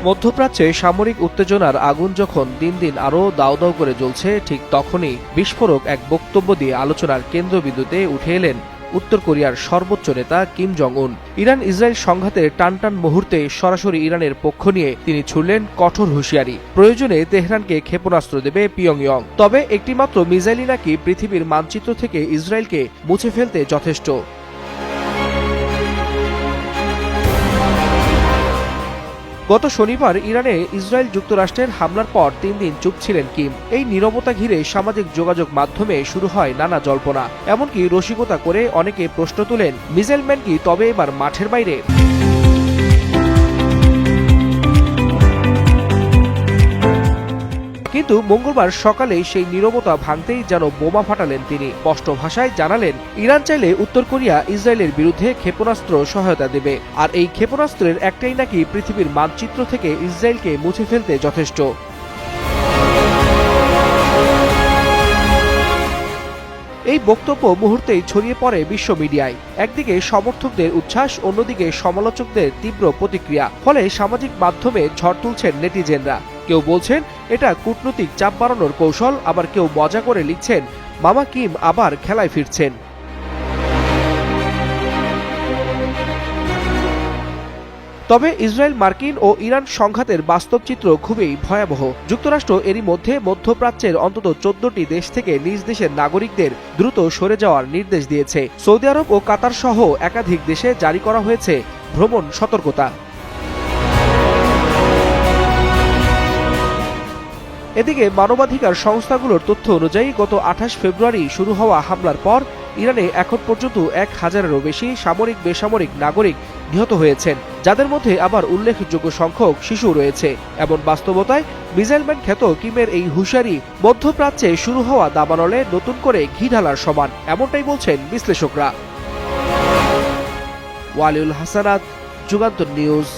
মধ্যপ্রাচ্যে সামরিক উত্তেজনার আগুন যখন দিন দিন আরও দাউ দাউ করে জ্বলছে, ঠিক তখনই বিস্ফোরক এক বক্তব্য দিয়ে আলোচনার কেন্দ্রবিন্দুতে উঠে এলেন উত্তর কোরিয়ার সর্বোচ্চ নেতা কিম জং উন। ইরান ইসরায়েল সংঘাতের টানটান মুহূর্তে সরাসরি ইরানের পক্ষ নিয়ে তিনি ছুড়লেন কঠোর হুঁশিয়ারি। প্রয়োজনে তেহরানকে ক্ষেপণাস্ত্র দেবে পিয়ংইয়ং, তবে একটিমাত্র মিসাইলই নাকি পৃথিবীর মানচিত্র থেকে ইসরায়েলকে মুছে ফেলতে যথেষ্ট। গত শনিবার ইরানে ইসরায়েল যুক্তরাষ্ট্রের হামলার পর 3 দিন চুপ ছিলেন কিম। এই নীরবতা ঘিরে সামাজিক যোগাযোগ মাধ্যমে শুরু হয় নানা জল্পনা। এমনকি রসিকতা করে অনেকে প্রশ্ন তুলেন, মিসাইল ম্যান কি তবে এবার মাঠের বাইরে? কিন্তু মঙ্গলবার সকালে সেই নীরবতা ভাঙতেই যেন বোমা ফাটালেন তিনি। স্পষ্ট ভাষায় জানালেন, ইরান চাইলে উত্তর কোরিয়া ইসরায়েলের বিরুদ্ধে ক্ষেপণাস্ত্র সহায়তা দেবে, আর এই ক্ষেপণাস্ত্রের একটাই নাকি পৃথিবীর মানচিত্র থেকে ইসরায়েলকে মুছে ফেলতে যথেষ্ট। এই বক্তব্য মুহূর্তেই ছড়িয়ে পড়ে বিশ্ব মিডিয়ায়। একদিকে সমর্থকদের উচ্ছ্বাস, অন্যদিকে সমালোচকদের তীব্র প্রতিক্রিয়া। ফলে সামাজিক মাধ্যমে ঝড় তুলছেন নেটিজেনরা। কেউ বলছেন এটা কূটনৈতিক চাপ বাড়ানোর কৌশল, আবার কেউ মজা করে লিখছেন মামা কিম আবার খেলায় ফিরছেন। তবে ইসরায়েল মার্কিন ও ইরান সংঘাতের বাস্তব চিত্র খুবই ভয়াবহ। যুক্তরাষ্ট্র এরই মধ্যে মধ্যপ্রাচ্যের অন্তত 14টি দেশ থেকে নিজ দেশের নাগরিকদের দ্রুত সরে যাওয়ার নির্দেশ দিয়েছে। সৌদি আরব ও কাতার সহ একাধিক দেশে জারি করা হয়েছে ভ্রমণ সতর্কতা। এদিকে মানবাধিকার সংস্থাগুলোর তথ্য অনুযায়ী গত 28 ফেব্রুয়ারি শুরু হওয়া হামলার পর ইরানে এখন পর্যন্ত 1000-এরও বেশি সামরিক বেসামরিক নাগরিক নিহত হয়েছেন, যাদের মধ্যে আবার উল্লেখযোগ্য সংখ্যক শিশু রয়েছে। এমন বাস্তবতায় মিসাইলম্যান খ্যাত কিমের এই হুঁশিয়ারি মধ্যপ্রাচ্যে শুরু হওয়া দাবানলে নতুন করে ঘি ঢালার সমান, এমনটাই বলছেন বিশ্লেষকরা। ওয়ালিউল হাসানাত, যুগান্তর নিউজ।